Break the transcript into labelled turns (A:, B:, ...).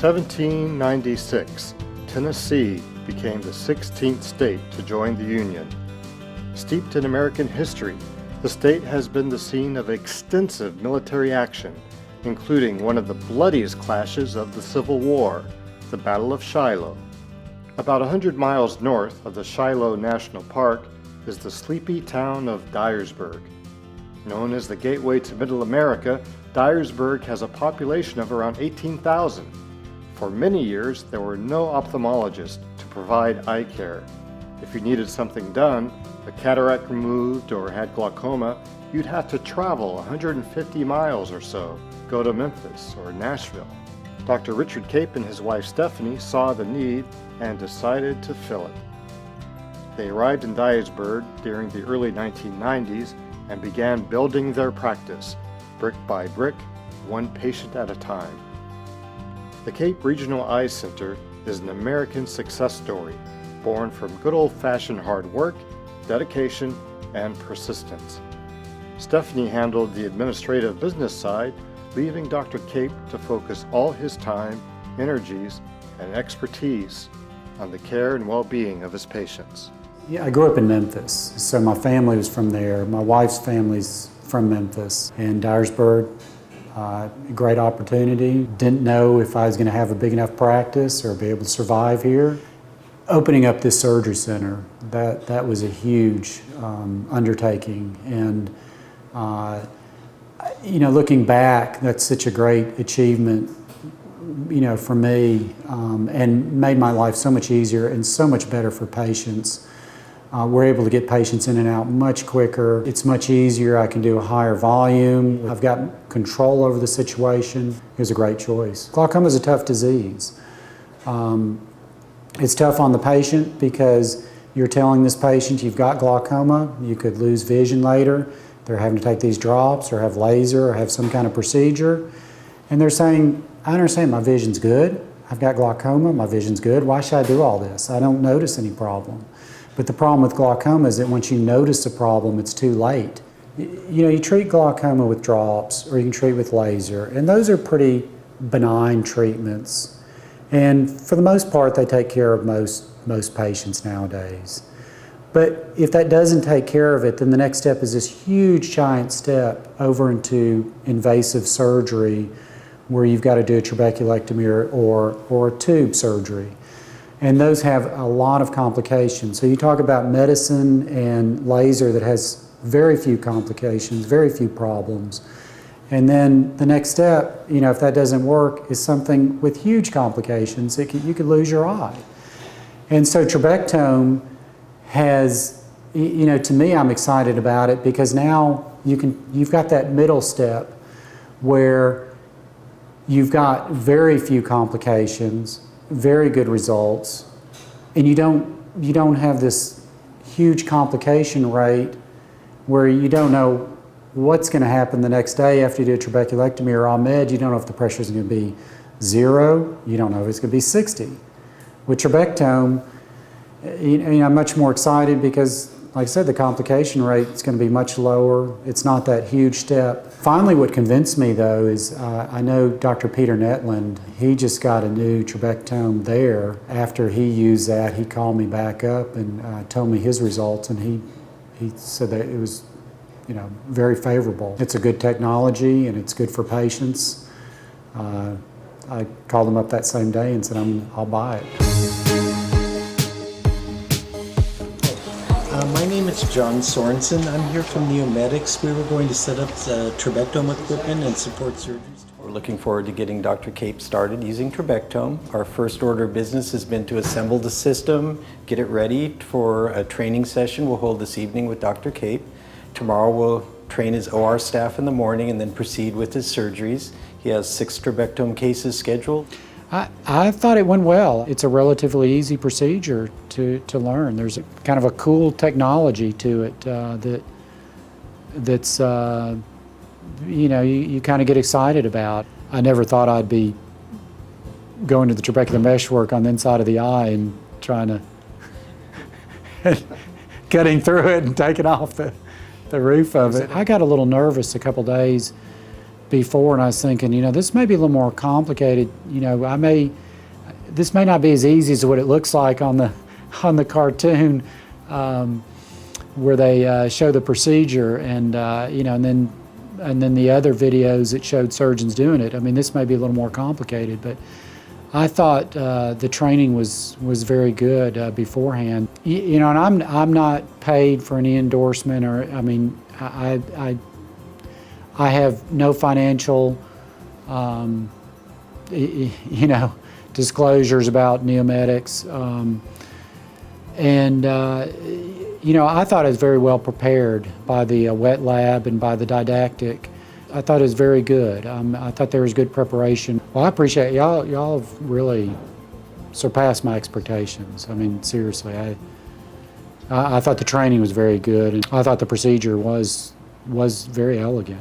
A: 1796, Tennessee became the 16th state to join the Union. Steeped in American history, the state has been the scene of extensive military action, including one of the bloodiest clashes of the Civil War, the Battle of Shiloh. About 100 miles north of the Shiloh National Park is the sleepy town of Dyersburg. Known as the gateway to Middle America, Dyersburg has a population of around 18,000. For many years, there were no ophthalmologists to provide eye care. If you needed something done, a cataract removed, or had glaucoma, you'd have to travel 150 miles or so, go to Memphis or Nashville. Dr. Richard Cape and his wife Stephanie saw the need and decided to fill it. They arrived in Dyersburg during the early 1990s and began building their practice, brick by brick, one patient at a time. The Cape Regional Eye Center is an American success story, born from good old-fashioned hard work, dedication, and persistence. Stephanie handled the administrative business side, leaving Dr. Cape to focus all his time, energies, and expertise on the care and well-being of his patients.
B: Yeah, I grew up in Memphis, so my family was from there. My wife's family's from Memphis and Dyersburg. Great opportunity. Didn't know if I was going to have a big enough practice or be able to survive here. Opening up this surgery center, that was a huge undertaking, and looking back, that's such a great achievement, for me, and made my life so much easier and so much better for patients. We're able to get patients in and out much quicker. It's much easier. I can do a higher volume. I've got control over the situation. It was a great choice. Glaucoma is a tough disease. It's tough on the patient because you're telling this patient you've got glaucoma, you could lose vision later. They're having to take these drops or have laser or have some kind of procedure. And they're saying, I understand my vision's good. I've got glaucoma, my vision's good. Why should I do all this? I don't notice any problem. But the problem with glaucoma is that once you notice a problem, it's too late. You treat glaucoma with drops or you can treat with laser, and those are pretty benign treatments. And for the most part, they take care of most patients nowadays. But if that doesn't take care of it, then the next step is this huge giant step over into invasive surgery where you've got to do a trabeculectomy or a tube surgery. And those have a lot of complications. So you talk about medicine and laser that has very few complications, very few problems. And then the next step, if that doesn't work, is something with huge complications. You could lose your eye. And so Trabectome has, to me, I'm excited about it because now you've got that middle step where you've got very few complications, very good results, and you don't have this huge complication rate where you don't know what's going to happen the next day after you do a trabeculectomy or Ahmed. You don't know if the pressure is going to be 0. You don't know if it's going to be 60. With Trabectome, I'm much more excited because, like I said, the complication rate is going to be much lower. It's not that huge step. Finally, what convinced me, though, is I know Dr. Peter Netland. He just got a new Trabectome there. After he used that, he called me back up and told me his results, and he said that it was very favorable. It's a good technology and it's good for patients. I called him up that same day and said, I'll buy it.
C: My name is John Sorensen. I'm here from Neomedics. We were going to set up the Trabectome equipment and support surgeries.
D: We're looking forward to getting Dr. Cape started using Trabectome. Our first order of business has been to assemble the system, get it ready for a training session we'll hold this evening with Dr. Cape. Tomorrow we'll train his OR staff in the morning and then proceed with his surgeries. He has 6 Trabectome cases scheduled.
B: I thought it went well. It's a relatively easy procedure to learn. There's kind of a cool technology to it that's you kind of get excited about. I never thought I'd be going to the trabecular meshwork on the inside of the eye and trying to cutting through it and taking off the roof of it. I got a little nervous a couple days before, and I was thinking, you know, this may be a little more complicated. You know, this may not be as easy as what it looks like on the cartoon where they show the procedure, and you know, and then the other videos that showed surgeons doing it. I mean, this may be a little more complicated, but I thought the training was very good beforehand. You know, and I'm not paid for any endorsement, or I mean, I have no financial, you know, disclosures about Neomedics, and you know, I thought I was very well prepared by the wet lab and by the didactic. I thought it was very good. I thought there was good preparation. Well, I appreciate y'all. Y'all have really surpassed my expectations. I mean, seriously, I thought the training was very good, and I thought the procedure was very elegant.